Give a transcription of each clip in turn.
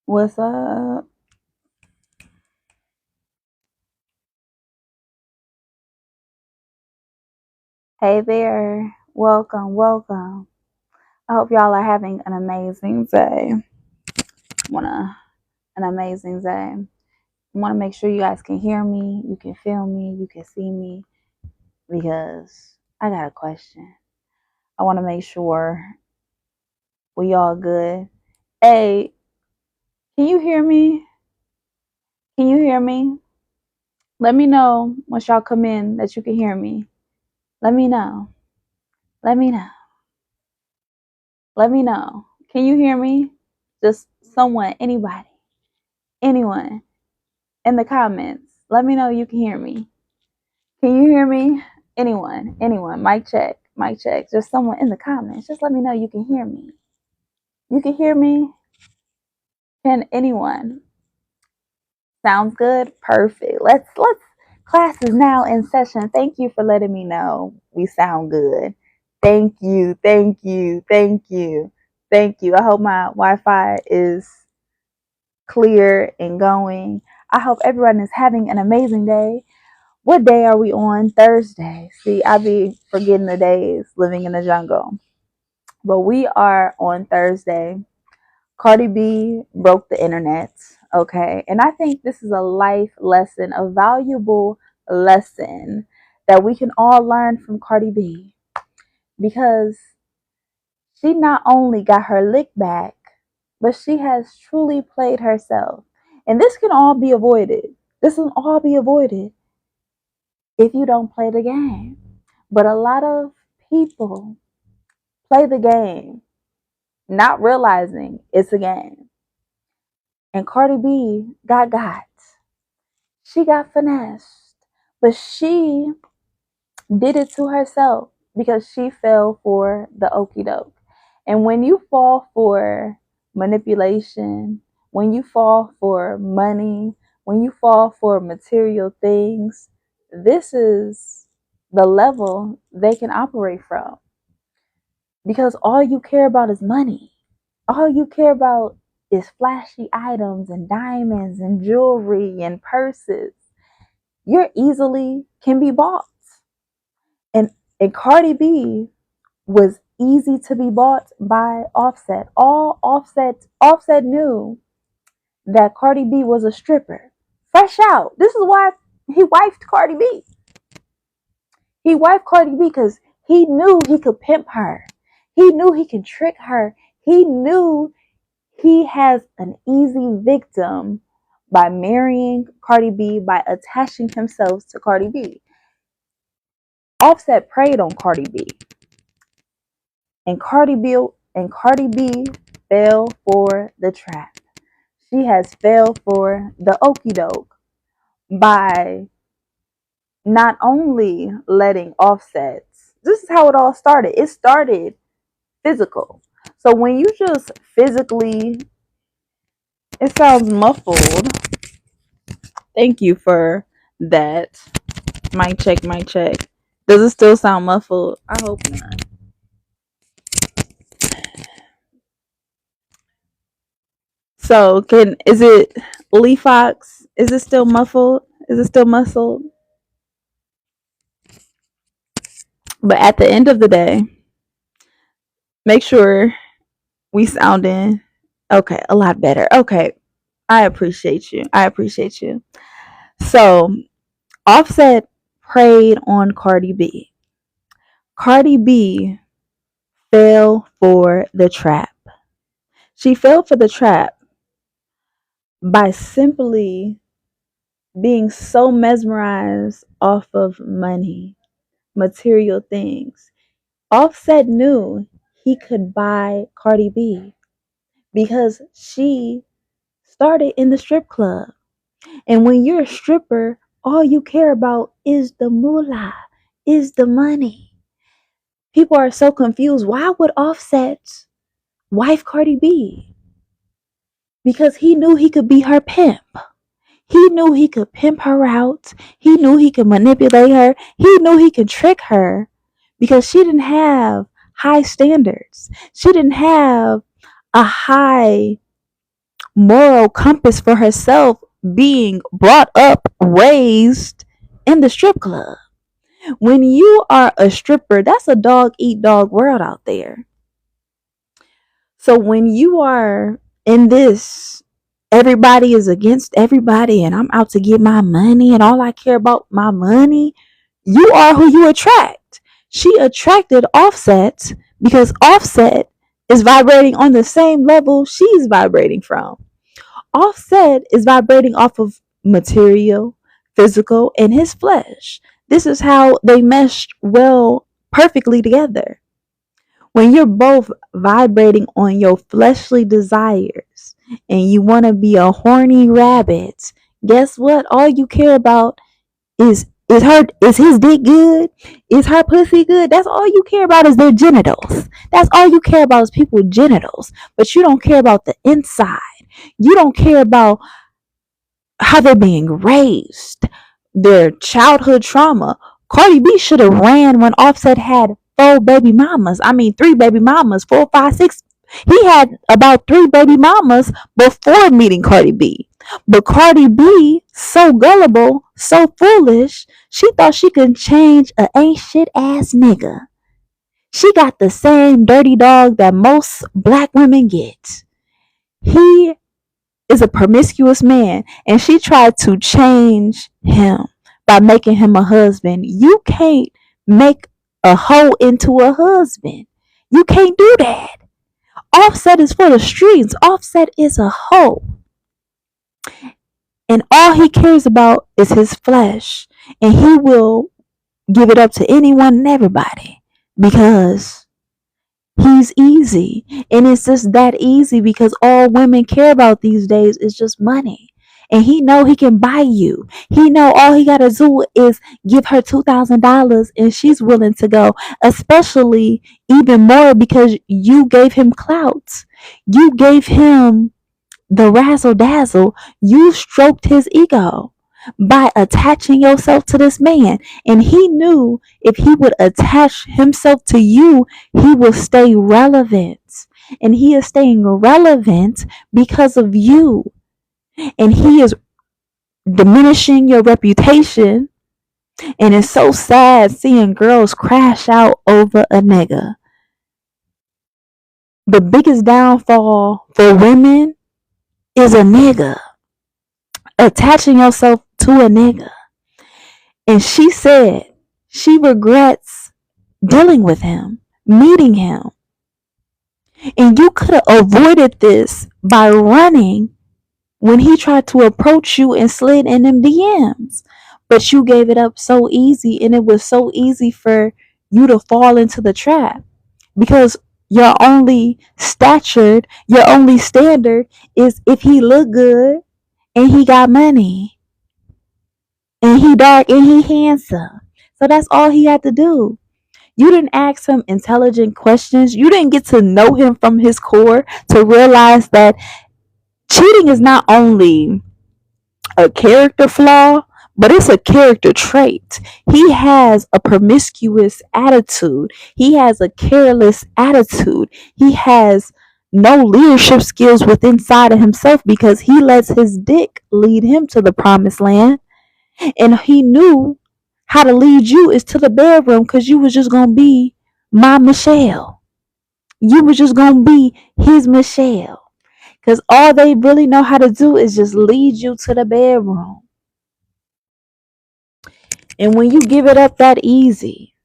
What's up? Hey there. Welcome, welcome. I hope y'all are having an amazing day. An amazing day. Want to make sure you guys can hear me, you can feel me, you can see me, because I got a question. I want to make sure we all good. Hey, can you hear me? Can you hear me? Let me know once y'all come in that you can hear me. Let me know. Let me know. Let me know. Can you hear me? Just someone, anybody, anyone in the comments. Let me know you can hear me. Can you hear me? Anyone. Mic check, mic check. Just someone in the comments. Just let me know you can hear me. You can hear me? Can anyone? Sounds good? Perfect. Let's class is now in session. Thank you for letting me know we sound good. Thank you. I hope my Wi-Fi is clear and going. I hope everyone is having an amazing day. What day are we on? Thursday. See, I be forgetting the days living in the jungle. But we are on Thursday. Cardi B broke the internet. Okay. And I think this is a life lesson, a valuable lesson that we can all learn from Cardi B. Because she not only got her lick back, but she has truly played herself. And this can all be avoided. This can all be avoided if you don't play the game. But a lot of people play the game, not realizing it's a game. And Cardi B got. She got finessed. But she did it to herself because she fell for the okie doke. And when you fall for manipulation, when you fall for money, when you fall for material things, this is the level they can operate from. Because all you care about is money. All you care about is flashy items and diamonds and jewelry and purses. You're easily can be bought. And Cardi B was easy to be bought by Offset. Offset knew that Cardi B was a stripper. Fresh out. This is why he wifed Cardi B. He wifed Cardi B because he knew he could pimp her. He knew he could trick her. He knew he has an easy victim by marrying Cardi B, by attaching himself to Cardi B. Offset preyed on Cardi B. And Cardi B fell for the trap. She has fell for the okie doke by not only letting Offset. This is how it all started. It started physical. So when you just physically, it sounds muffled. Thank you for that. Mic check, mic check. Does it still sound muffled? I hope not. So is it Lee Fox? Is it still muffled? Is it still muffled? But at the end of the day, make sure we sound in okay, a lot better. Okay. I appreciate you. So Offset preyed on Cardi B. Cardi B fell for the trap. She fell for the trap by simply being so mesmerized off of money, material things. Offset knew he could buy Cardi B because she started in the strip club. And when you're a stripper, all you care about is the moolah, is the money. People are so confused. Why would Offset wife Cardi B? Because he knew he could be her pimp. He knew he could pimp her out. He knew he could manipulate her. He knew he could trick her because she didn't have high standards. She didn't have a high moral compass for herself being brought up, raised in the strip club. When you are a stripper, that's a dog eat dog world out there. So when you are in this, everybody is against everybody and I'm out to get my money and all I care about my money, you are who you attract. She attracted Offset because Offset is vibrating on the same level she's vibrating from. Offset is vibrating off of material, physical, and his flesh. This is how they meshed well perfectly together. When you're both vibrating on your fleshly desires and you want to be a horny rabbit, guess what? All you care about is his dick good? Is her pussy good? That's all you care about is their genitals. That's all you care about is people's genitals. But you don't care about the inside. You don't care about how they're being raised, their childhood trauma. Cardi B should have ran when Offset had four baby mamas. I mean, three baby mamas, 4, 5, 6. He had about 3 baby mamas before meeting Cardi B. But Cardi B, so gullible, so foolish, she thought she could change a ain't shit ass nigga. She got the same dirty dog that most black women get. He is a promiscuous man and she tried to change him by making him a husband. You can't make a hoe into a husband. You can't do that. Offset is for the streets. Offset is a hoe. And all he cares about is his flesh. And he will give it up to anyone and everybody because he's easy. And it's just that easy because all women care about these days is just money. And he know he can buy you. He know all he got to do is give her $2,000 and she's willing to go, especially even more because you gave him clout. You gave him the razzle dazzle. You stroked his ego by attaching yourself to this man. And he knew if he would attach himself to you, he will stay relevant. And he is staying relevant because of you. And he is diminishing your reputation. And it's so sad seeing girls crash out over a nigga. The biggest downfall for women is a nigga. Attaching yourself to a nigga. And she said she regrets dealing with him, meeting him. And you could have avoided this by running when he tried to approach you and slid in them DMs. But you gave it up so easy, and it was so easy for you to fall into the trap because your only your only standard is if he look good and he got money and he dark and he handsome. So that's all he had to do. You didn't ask him intelligent questions. You didn't get to know him from his core to realize that cheating is not only a character flaw, but it's a character trait. He has a promiscuous attitude. He has a careless attitude. He has no leadership skills within inside of himself because he lets his dick lead him to the promised land. And he knew how to lead you is to the bedroom because you was just going to be my Michelle. You was just going to be his Michelle. Because all they really know how to do is just lead you to the bedroom. And when you give it up that easy,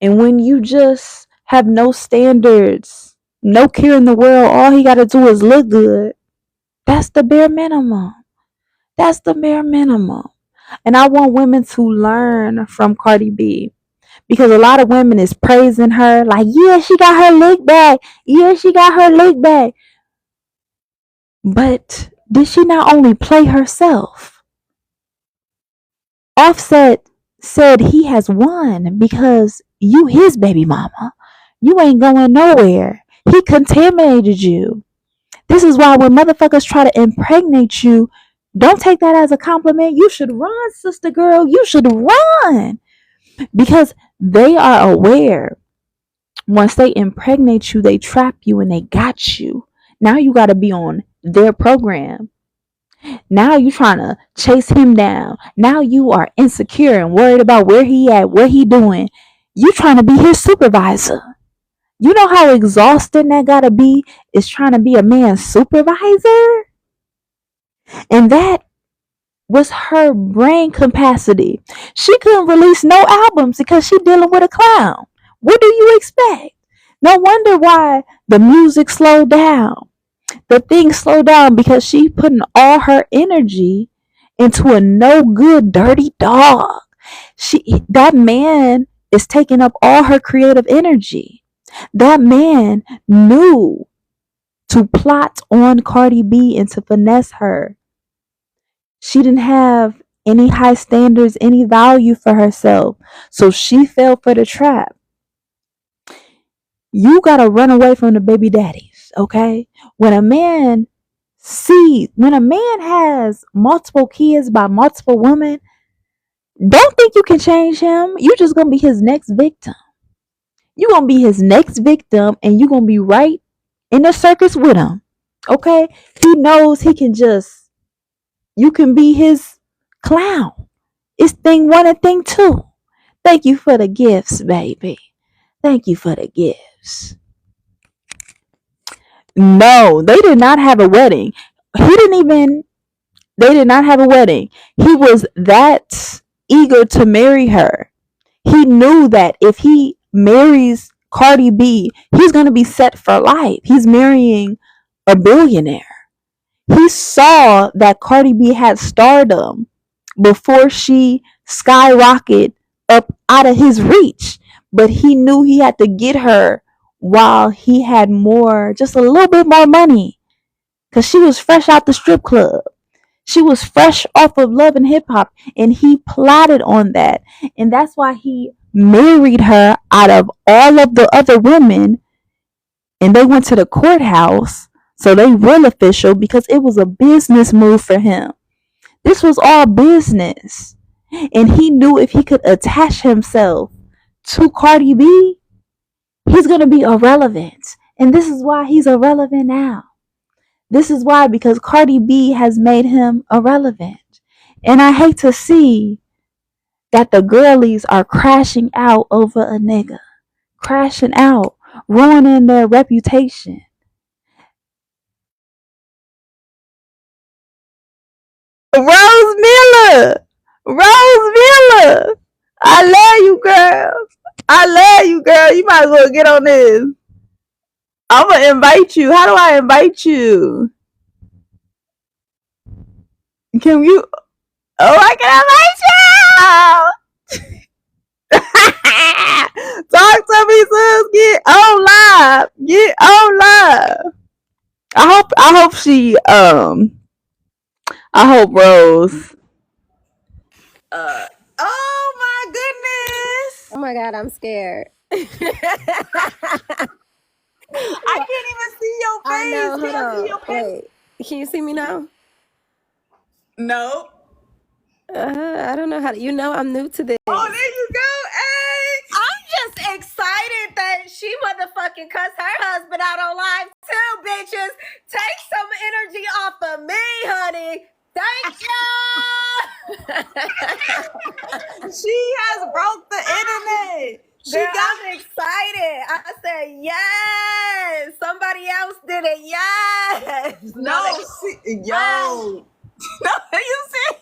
and when you just have no standards, no care in the world, all he got to do is look good, that's the bare minimum. That's the bare minimum. And I want women to learn from Cardi B. Because a lot of women is praising her like, yeah, she got her lick back. Yeah, she got her lick back. But did she not only play herself? Offset said he has won because you his baby mama. You ain't going nowhere. He contaminated you. This is why when motherfuckers try to impregnate you, don't take that as a compliment. You should run, sister girl. You should run. Because they are aware. Once they impregnate you, they trap you and they got you. Now you got to be on their program. Now you trying to chase him down. Now you are insecure and worried about where he at, what he doing. You trying to be his supervisor. You know how exhausting that gotta be is trying to be a man's supervisor? And that was her brain capacity. She couldn't release no albums because she dealing with a clown. What do you expect? No wonder why the music slowed down. The thing slowed down because she putting all her energy into a no good dirty dog. That man is taking up all her creative energy. That man knew to plot on Cardi B and to finesse her. She didn't have any high standards, any value for herself. So she fell for the trap. You gotta run away from the baby daddies, okay? When a man has multiple kids by multiple women, don't think you can change him. You just gonna be his next victim. You gonna be his next victim and you gonna be right in the circus with him. Okay? He knows you can be his clown. It's thing one and thing two. Thank you for the gifts, baby. Thank you for the gifts. No, they did not have a wedding. They did not have a wedding. He was that eager to marry her. He knew that if he marries Cardi B, he's going to be set for life. He's marrying a billionaire. He saw that Cardi B had stardom before she skyrocketed up out of his reach. But he knew he had to get her while he had just a little bit more money. Because she was fresh out the strip club. She was fresh off of Love and Hip Hop. And he plotted on that. And that's why he married her out of all of the other women. And they went to the courthouse. So they real official because it was a business move for him. This was all business. And he knew if he could attach himself to Cardi B, he's going to be irrelevant. And this is why he's irrelevant now. This is why, because Cardi B has made him irrelevant. And I hate to see that the girlies are crashing out over a nigga. Crashing out, ruining their reputation. Rose Miller! I love you, girl. You might as well get on this. I'm gonna invite you. How do I invite you? Can you? Oh, I can invite you. Talk to me, sis. Get on live. I hope Rose. Oh my goodness. Oh my God, I'm scared. I can't even see your face. I know. Hold Can I see on. your face? Wait. Can you see me now? No. I don't know how to. I'm new to this. Oh, there you go. Hey. I'm just excited that she motherfucking cussed her husband out on live too, bitches. Take some energy off of me, honey. Thank you. She has broke the internet. I'm excited. I said yes. Somebody else did it. Yes. Yo. No, you see?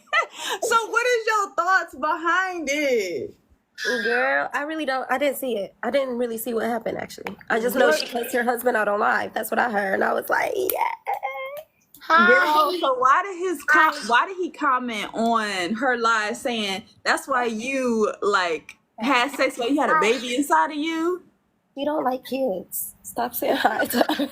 So what is your thoughts behind it? Girl, I didn't see it. I didn't really see what happened, actually. I just know she cussed her husband out on live. That's what I heard. And I was like, yeah. Girl, so why did he comment on her live saying that's why you had sex while you had a baby inside of you? He don't like kids. Stop saying hi to her.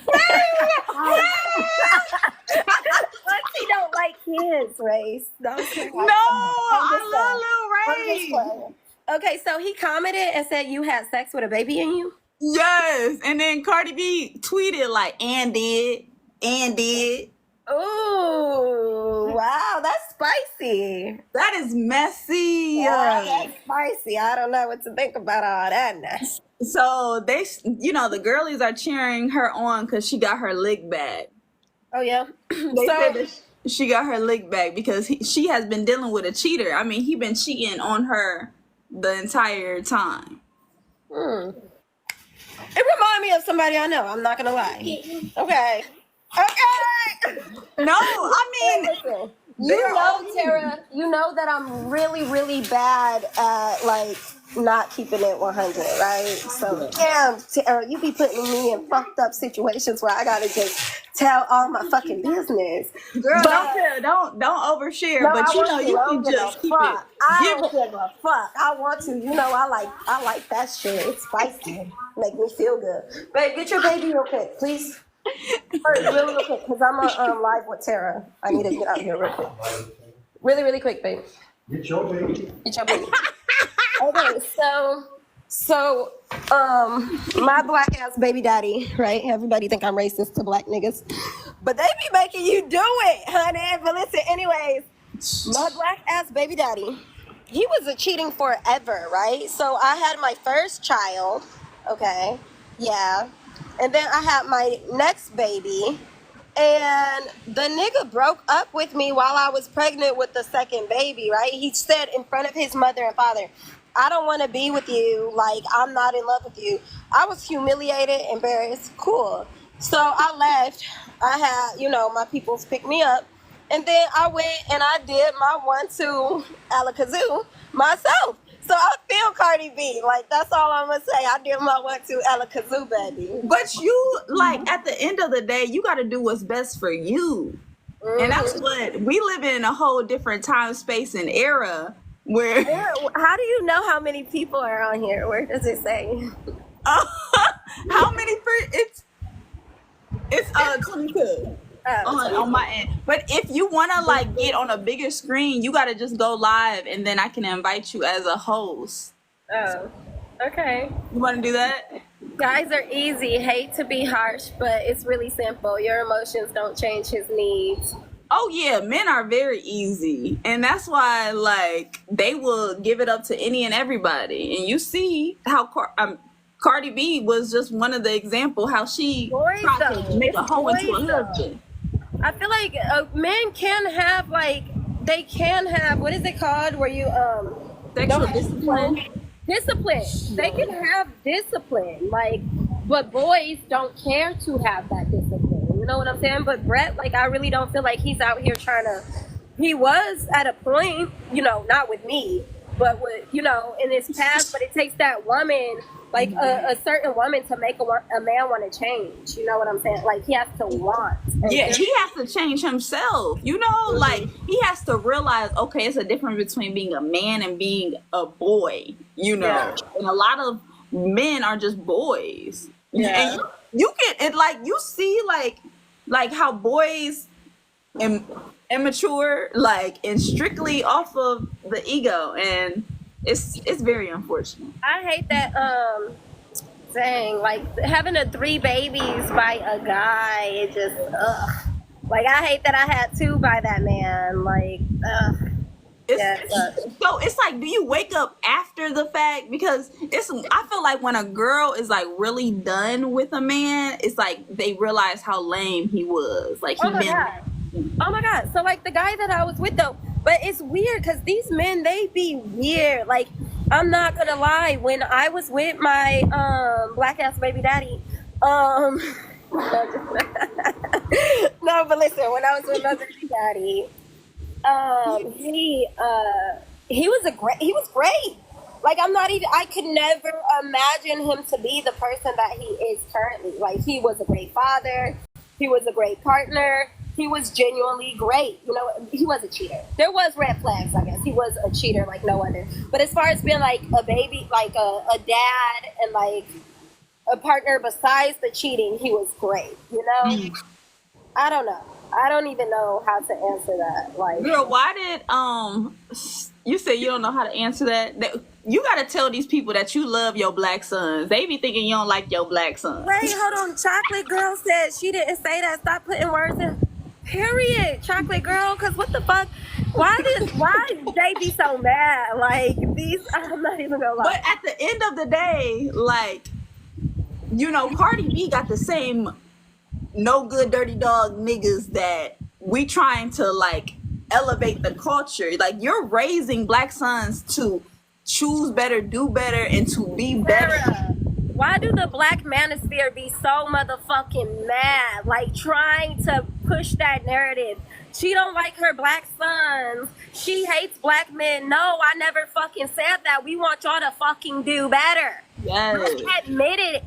He don't like kids, Race. No, I love Lil Ray. Okay, so he commented and said you had sex with a baby in you? Yes, and then Cardi B tweeted and did. Ooh, wow, that's spicy. That is messy. That's spicy. I don't know what to think about all that now. So they, the girlies are cheering her on because she got her lick back. Oh yeah. They said So that she got her lick back because she has been dealing with a cheater. I mean, he been cheating on her the entire time. it reminded me of somebody I know. I'm not gonna lie. Okay. Okay. No, I Hey, mean, listen. they're You know, all human. Tara, you know that I'm really, really bad at like not keeping it 100, right? So, damn, Tara, you be putting me in fucked up situations where I gotta just tell all my fucking business. Girl, don't But tell, don't no, overshare. But I you want know, to. you I can don't give a just keep it. fuck. I Give don't it. give a fuck. I want to. You know, I like that shit. It's spicy. Make me feel good. Babe, get your baby real quick, please. Hurry, really real quick, because I'm live with Tara. I need to get out of here real quick. Really, really quick, babe. Get your baby. Get your baby. Okay, my black ass baby daddy, right? Everybody think I'm racist to black niggas, but they be making you do it, honey. But listen, anyways, my black ass baby daddy, he was a cheating forever, right? So I had my first child, okay, yeah, and then I had my next baby, and the nigga broke up with me while I was pregnant with the second baby, right? He said in front of his mother and father, I don't want to be with you. Like, I'm not in love with you. I was humiliated, embarrassed. Cool. So I left. I had, my peoples pick me up. And then I went and I did my 1-2 alakazoo myself. So I feel Cardi B. Like, that's all I'm going to say. I did my 1-2 alakazoo, baby. But you like at the end of the day, you got to do what's best for you. And that's what we live in a whole different time, space, and era where. How do you know how many people are on here? Where does it say? How many? It's 22 on my end. But if you wanna like get on a bigger screen, you gotta just go live, and then I can invite you as a host. Oh, okay. You wanna do that? Guys are easy. Hate to be harsh, but it's really simple. Your emotions don't change his needs. Oh yeah, men are very easy, and that's why like they will give it up to any and everybody. And you see how Cardi B was just one of the example how she Boys tried to though, make it's a hoe into a boys though. husband. I feel like men can have like they can have what is it called where you Sexual don't discipline. discipline. They can have discipline, like, but boys don't care to have that discipline. You know what I'm saying? But Brett, like, I really don't feel like he's out here trying to. He was at a point, not with me, but with in his past. But it takes that woman, like a certain woman, to make a man want to change. You know what I'm saying? Like he has to want. Yeah, he has to change himself. Like he has to realize, okay, it's a difference between being a man and being a boy. Yeah. And a lot of men are just boys. Yeah. And you get it, like you see, like how boys immature, like, and strictly off of the ego, and it's very unfortunate. I hate that. Dang, like having 3 babies by a guy. It just Like I hate that I had 2 by that man. Like So it's like, do you wake up after the fact? Because I feel like when a girl is like really done with a man, it's like they realize how lame he was. Like oh my god. So like the guy that I was with though, but it's weird because these men, they be weird. Like I'm not gonna lie, when I was with my black ass baby daddy, no, but listen, when I was with my baby daddy, he was great. Like I could never imagine him to be the person that he is currently. Like he was a great father, he was a great partner, he was genuinely great. He was a cheater. There was red flags, I guess. He was a cheater like no other. But as far as being like a baby, like a dad and like a partner besides the cheating, he was great. I don't know. I don't even know how to answer that. Like, girl, why did you say you don't know how to answer that? You got to tell these people that you love your black sons. They be thinking you don't like your black sons. wait, hold on. Chocolate Girl said she didn't say that. Stop putting words in. Period, Chocolate Girl. Cause what the fuck? Why they be so mad? Like these, I'm not even gonna lie. But at the end of the day, like, Cardi B got the same no good dirty dog niggas that we trying to like elevate the culture. Like you're raising black sons to choose better, do better, and to be better. Sarah, why do the black manosphere be so motherfucking mad? Like trying to push that narrative. She don't like her black sons. She hates black men. No, I never fucking said that. We want y'all to fucking do better. Yes. Just admit it.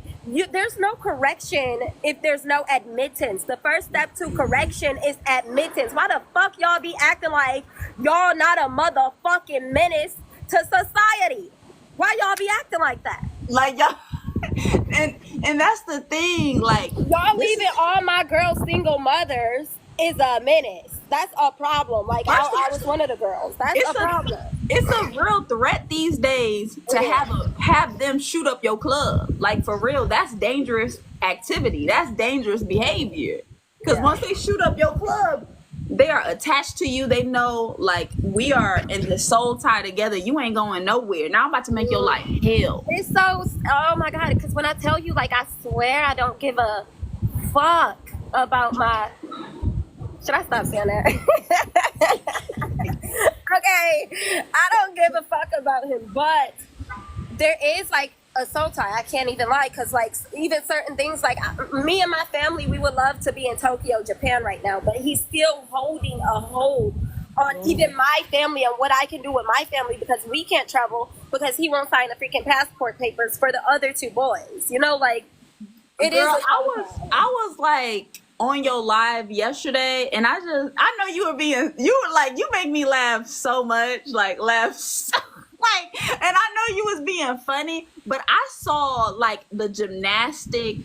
There's no correction if there's no admittance. The first step to correction is admittance. Why the fuck y'all be acting like y'all not a motherfucking menace to society? Why y'all be acting like that? Like y'all, and that's the thing. Like Y'all leaving all my girls single mothers is a menace. That's a problem. Like I was one of the girls. That's a problem. It's a real threat these days to have them shoot up your club. Like for real, that's dangerous activity. That's dangerous behavior. Because once they shoot up your club, they are attached to you. They know like we are in the soul tie together. You ain't going nowhere. Now I'm about to make your life hell. It's so, oh my God, because when I tell you, like, I swear I don't give a fuck about my, should I stop saying that? Okay, I don't give a fuck about him, but there is like a soul tie. I can't even lie, because like even certain things, like me and my family, we would love to be in Tokyo, Japan right now, but he's still holding a hold on even my family and what I can do with my family, because we can't travel because he won't sign the freaking passport papers for the other two boys. You know, like it Girl, is. I was like on your live yesterday, and I know you were like, you make me laugh so much, like laugh so, like, and I know you was being funny, but I saw like the gymnastic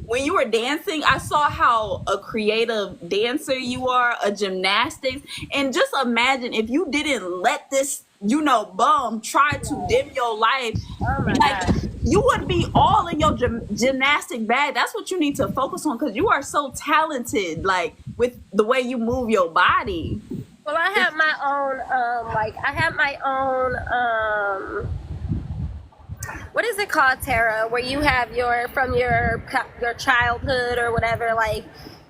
when you were dancing. I saw how a creative dancer you are, a gymnastics, and just imagine if you didn't let this, bum try to dim your life. Oh my like God. you would be all in your gymnastic bag. That's what you need to focus on, because you are so talented, like with the way you move your body. Well, I have my own what is it called, Tara, where you have your childhood or whatever, like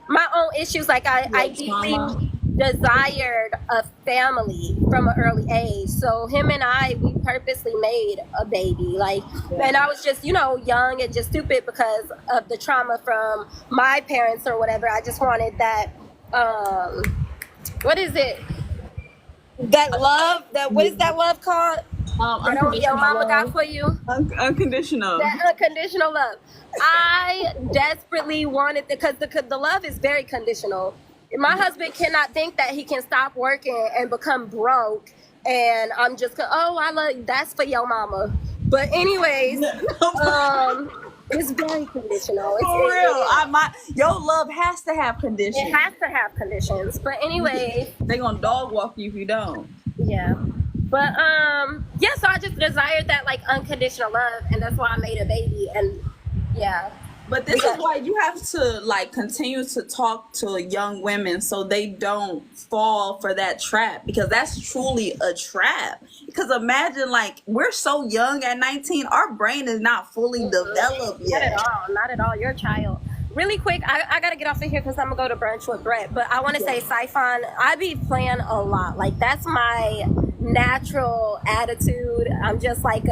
my own issues. Like I deeply desired a family from an early age, so him and we purposely made a baby, like, and I was just young and just stupid because of the trauma from my parents or whatever. I just wanted that what is it, that love, that what is that love called, that your mama got for you? Unconditional. That unconditional love. I desperately wanted, because the love is very conditional. My husband cannot think that he can stop working and become broke, and I'm just I love, that's for your mama. But anyways, it's very conditional. For real, your love has to have conditions. It has to have conditions. But anyway, they're gonna dog walk you if you don't. Yeah. But so I just desired that like unconditional love, and that's why I made a baby. And yeah. But this is why you have to like continue to talk to young women so they don't fall for that trap, because that's truly a trap. Because imagine, like, we're so young at 19, our brain is not fully developed yet. Not at all. You're a child. Really quick, I gotta get off of here because I'm gonna go to brunch with Brett. But I want to say, Siphon, I be playing a lot. Like, that's my natural attitude. I'm just like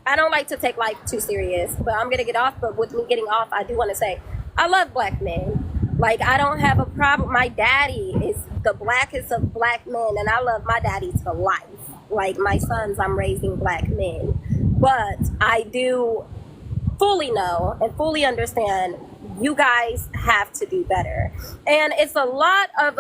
I don't like to take life too serious, but I'm gonna get off. But with me getting off, I do want to say I love black men. Like, I don't have a problem. My daddy is the blackest of black men, and I love my daddies for life. Like, my sons, I'm raising black men. But I do fully know and fully understand you guys have to do better. And it's a lot of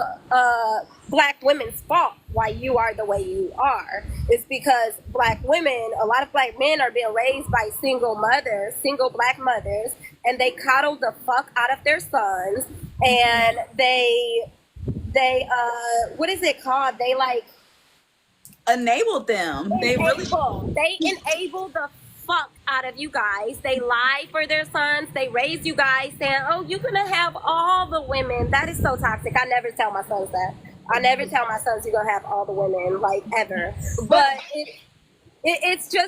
black women's fault why you are the way you are. It's because black women, a lot of black men are being raised by single black mothers, and they coddle the fuck out of their sons, and they what is it called? They like enabled them. They enable the fuck out of you guys. They lie for their sons. They raise you guys saying, oh, you're gonna have all the women. That is so toxic. I never tell my sons that. I never tell my sons you're gonna have all the women, like, ever. But it's a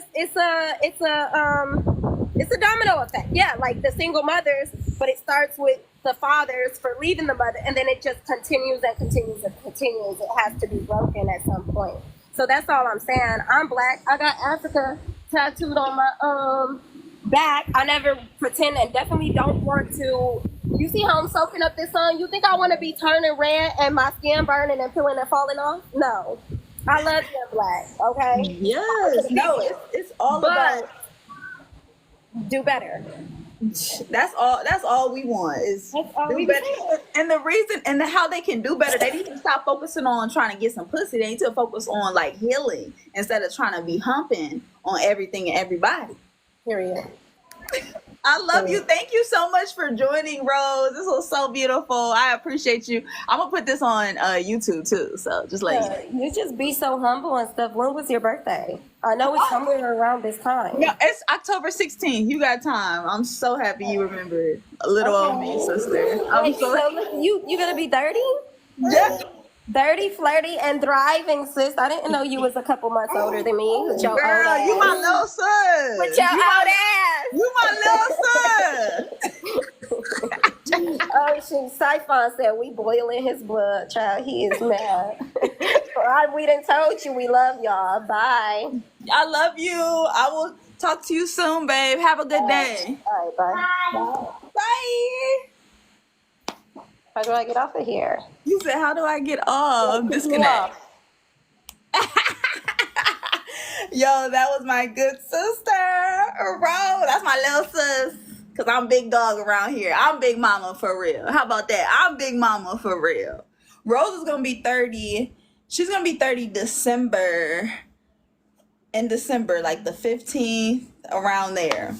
domino effect. Yeah, like the single mothers, but it starts with the fathers for leaving the mother, and then it just continues and continues and continues. It has to be broken at some point. So that's all I'm saying. I'm black. I got Africa tattooed on my back. I never pretend and definitely don't want to. You see how I'm soaking up this sun? You think I want to be turning red and my skin burning and peeling and falling off? No. I love being black, okay? Yes, no, it's all about. Do better. That's all we want is do better. And the reason and how they can do better, they need to stop focusing on trying to get some pussy. They need to focus on like healing instead of trying to be humping on everything and everybody. Period. I love you. Thank you so much for joining, Rose. This was so beautiful. I appreciate you. I'm gonna put this on YouTube too. So just let you know. You just be so humble and stuff. When was your birthday? I know it's somewhere around this time. No, it's October 16th. You got time. I'm so happy you remembered. A little old me, sister. I'm so you gonna be 30? Yeah. 30, flirty, and thriving, sis. I didn't know you was a couple months older than me. With your Girl, old you my little son. With your old ass. You my little son. Oh, shoot. Siphon said we boiling his blood, child. He is mad. We done told you we love y'all. Bye. I love you. I will talk to you soon, babe. Have a good day. All right, bye. Bye. How do I get off of here? You said, how do I get off? Disconnect. Yo, that was my good sister, Rose. That's my little sis. Because I'm big dog around here. I'm big mama for real. How about that? I'm big mama for real. Rose is going to be 30. She's going to be 30 in December, like the 15th, around there.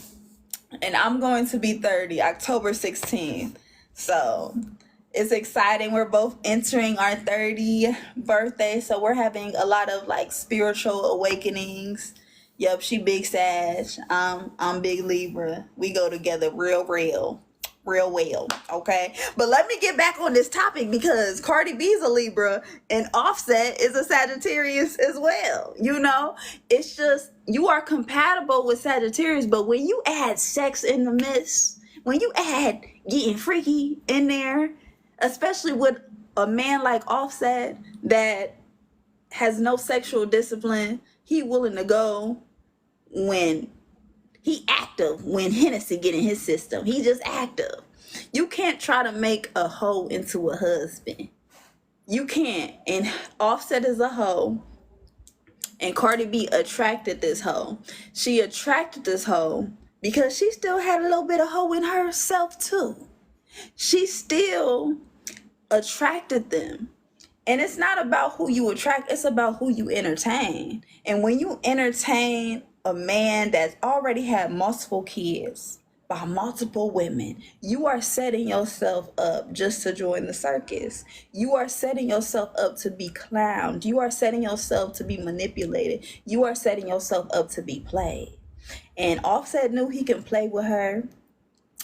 And I'm going to be 30 October 16th. So it's exciting. We're both entering our 30th birthday. So we're having a lot of like spiritual awakenings. Yep, she big Sag. I'm big Libra. We go together real well. Okay. But let me get back on this topic because Cardi B is a Libra and Offset is a Sagittarius as well. You know, it's just you are compatible with Sagittarius, but when you add sex in the midst, when you add getting freaky in there, especially with a man like Offset that has no sexual discipline, he willing to go when he active, when Hennessy get in his system. He just active. You can't try to make a hoe into a husband. You can't. And Offset is a hoe. And Cardi B attracted this hoe. She attracted this hoe because she still had a little bit of hoe in herself too. She still attracted them. And it's not about who you attract, it's about who you entertain. And when you entertain a man that's already had multiple kids by multiple women, you are setting yourself up just to join the circus. You are setting yourself up to be clowned. You are setting yourself to be manipulated. You are setting yourself up to be played. And Offset knew he can play with her.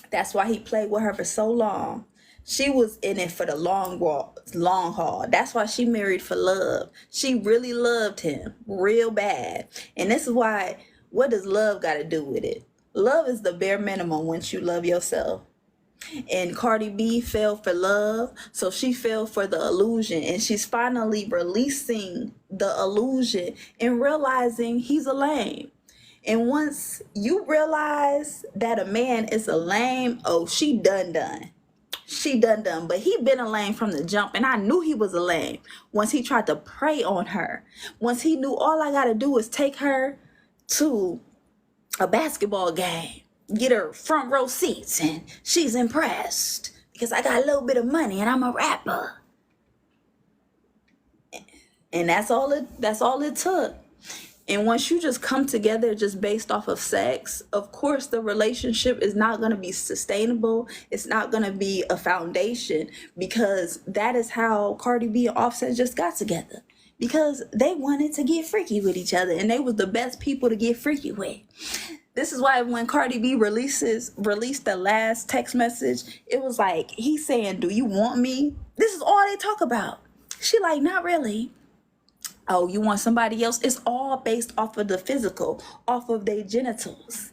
That's why he played with her for so long. She was in it for the long haul. That's why she married for love. She really loved him real bad. And this is why, what does love got to do with it? Love is the bare minimum once you love yourself. And Cardi B fell for love, so she fell for the illusion. And she's finally releasing the illusion and realizing he's a lame. And once you realize that a man is a lame, oh, she done. She done. But he been a lame from the jump, and I knew he was a lame once he tried to prey on her. Once he knew all I gotta do is take her to a basketball game, get her front row seats, and she's impressed because I got a little bit of money and I'm a rapper. And that's all it took. And once you just come together just based off of sex, of course, the relationship is not going to be sustainable. It's not going to be a foundation, because that is how Cardi B and Offset just got together, because they wanted to get freaky with each other, and they was the best people to get freaky with. This is why when Cardi B released the last text message, it was like, he's saying, do you want me? This is all they talk about. She like, not really. Oh, you want somebody else? It's all based off of the physical, off of their genitals.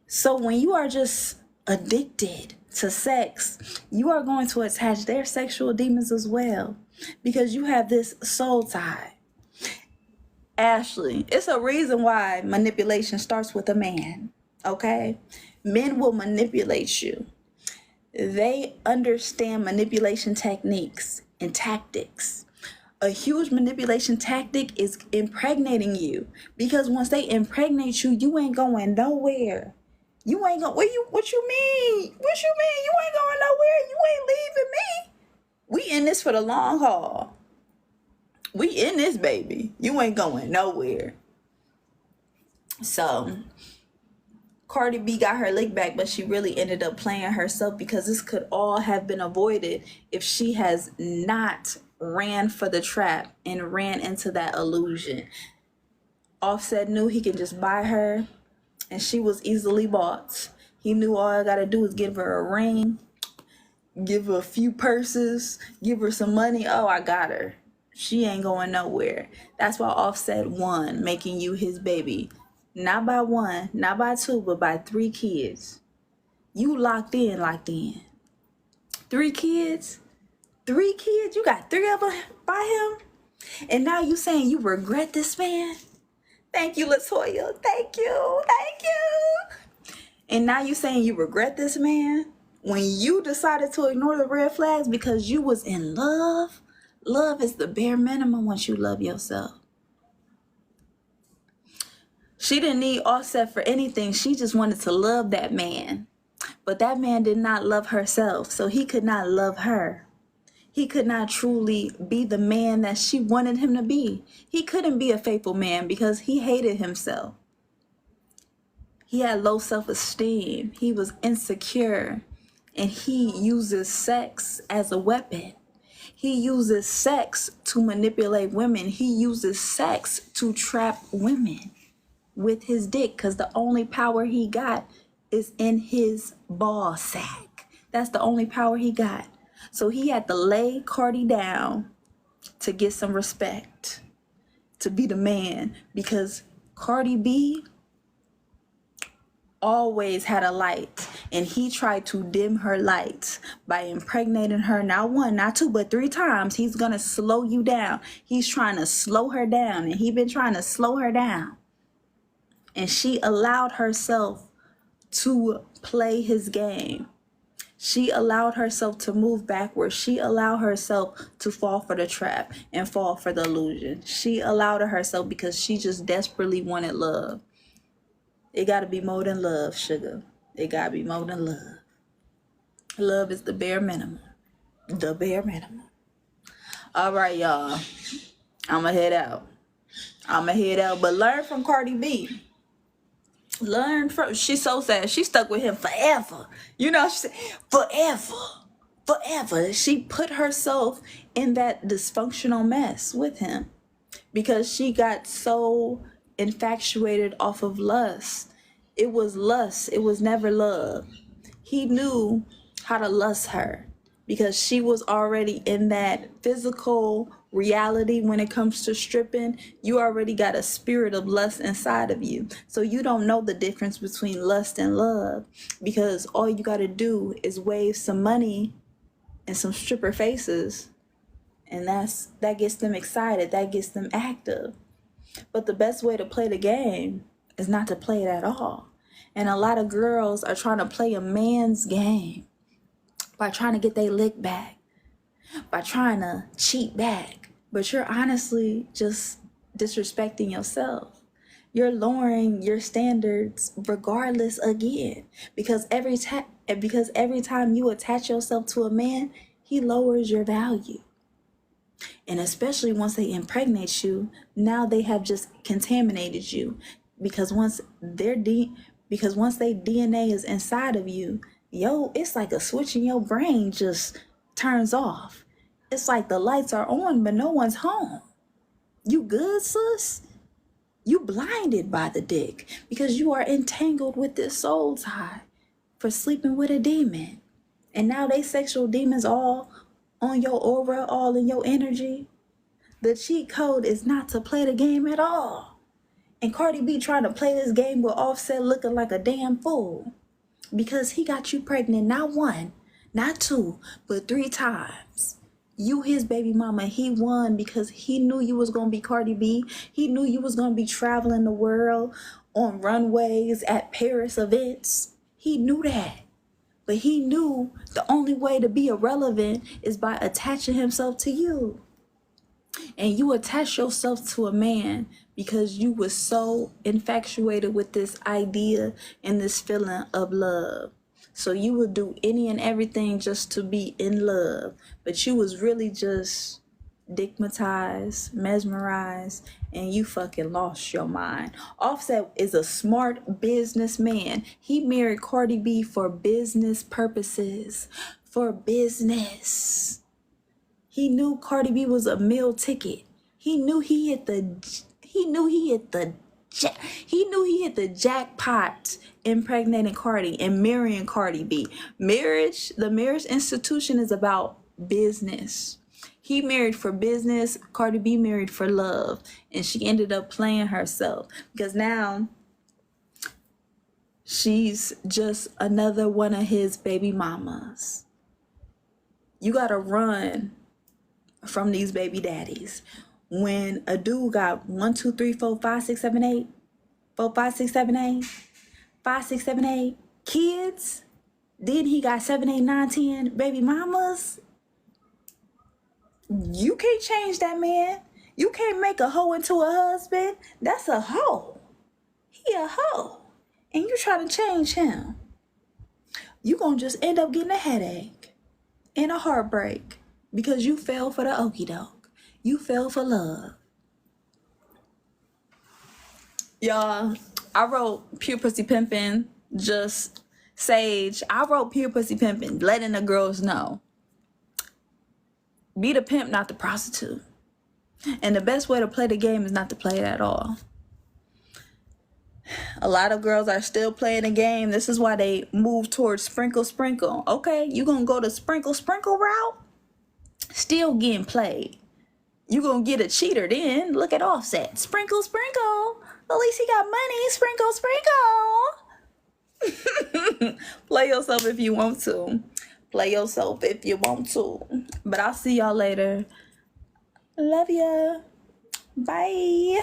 So when you are just addicted to sex, you are going to attach their sexual demons as well, because you have this soul tie. Ashley, it's a reason why manipulation starts with a man, okay? Men will manipulate you. They understand manipulation techniques and tactics. A huge manipulation tactic is impregnating you, because once they impregnate you, you ain't going nowhere. You ain't going, what you mean? What you mean? You ain't going nowhere. You ain't leaving me. We in this for the long haul. We in this, baby. You ain't going nowhere. So Cardi B got her lick back, but she really ended up playing herself, because this could all have been avoided if she has not ran for the trap and ran into that illusion. Offset knew he could just buy her, and she was easily bought. He knew all I gotta do is give her a ring, give her a few purses, give her some money. Oh, I got her. She ain't going nowhere. That's why Offset won, making you his baby. Not by one, not by two, but by 3 kids. You locked in. 3 kids? 3 kids? You got 3 of them by him? And now you saying you regret this man? Thank you, LaToya. Thank you. And now you saying you regret this man? When you decided to ignore the red flags because you was in love? Love is the bare minimum once you love yourself. She didn't need Offset for anything. She just wanted to love that man. But that man did not love herself, so he could not love her. He could not truly be the man that she wanted him to be. He couldn't be a faithful man because he hated himself. He had low self-esteem. He was insecure. And he uses sex as a weapon. He uses sex to manipulate women. He uses sex to trap women with his dick, because the only power he got is in his ball sack. That's the only power he got. So he had to lay Cardi down to get some respect, to be the man, because Cardi B always had a light, and he tried to dim her light by impregnating her, not 1, not 2, but 3 times. He's gonna slow you down. He's trying to slow her down, and he been trying to slow her down. And she allowed herself to play his game. She allowed herself to move backwards. She allowed herself to fall for the trap and fall for the illusion. She allowed herself because she just desperately wanted love. It got to be more than love, sugar. It got to be more than love. Love is the bare minimum. The bare minimum. All right, y'all. I'm going to head out. But learn from Cardi B. She's so sad. She stuck with him forever. You know, she said, forever. She put herself in that dysfunctional mess with him because she got so infatuated off of lust. It was lust. It was never love. He knew how to lust her because she was already in that physical reality. When it comes to stripping, you already got a spirit of lust inside of you. So you don't know the difference between lust and love, because all you got to do is wave some money and some stripper faces, and that gets them excited, that gets them active. But the best way to play the game is not to play it at all. And a lot of girls are trying to play a man's game by trying to get their lick back, by trying to cheat back. But you're honestly just disrespecting yourself. You're lowering your standards regardless again. Because every time you attach yourself to a man, he lowers your value. And especially once they impregnate you, now they have just contaminated you. Because once their DNA is inside of you, it's like a switch in your brain just turns off. It's like the lights are on, but no one's home. You good, sis? You blinded by the dick because you are entangled with this soul tie for sleeping with a demon. And now they sexual demons all on your aura, all in your energy. The cheat code is not to play the game at all. And Cardi B trying to play this game with Offset looking like a damn fool. because he got you pregnant not one, not two, but 3 times. You his baby mama. He won because he knew you was gonna be Cardi B. He knew you was gonna be traveling the world on runways at Paris events. He knew that. But he knew the only way to be irrelevant is by attaching himself to you. And you attach yourself to a man because you were so infatuated with this idea and this feeling of love. So you would do any and everything just to be in love. But you was really just dickmatized, mesmerized, and you fucking lost your mind. Offset is a smart businessman. He married Cardi B for business purposes. For business. He knew Cardi B was a meal ticket. He knew he hit the jackpot impregnating Cardi and marrying Cardi B. The marriage institution is about business. He married for business, Cardi B married for love, and she ended up playing herself because now she's just another one of his baby mamas. You gotta run from these baby daddies. When a dude got 1, 2, 3, 4, 5, 6, 7, 8, 4, 5, 6, 7, 8, 5, 6, 7, 8 kids, then he got 7, 8, 9, 10 baby mamas. You can't change that man. You can't make a hoe into a husband. That's a hoe. He a hoe. And you try to change him. You gonna just end up getting a headache and a heartbreak because you fell for the okie doke. You fell for love. Y'all, I wrote Pure Pussy Pimpin', just Sage. I wrote Pure Pussy Pimpin', letting the girls know. Be the pimp, not the prostitute. And the best way to play the game is not to play it at all. A lot of girls are still playing the game. This is why they move towards sprinkle, sprinkle. Okay, you gonna go the sprinkle, sprinkle route? Still getting played. You gonna get a cheater then. Look at Offset. Sprinkle, sprinkle. At least he got money. Sprinkle, sprinkle. Play yourself if you want to. Play yourself if you want to. But I'll see y'all later. Love ya. Bye.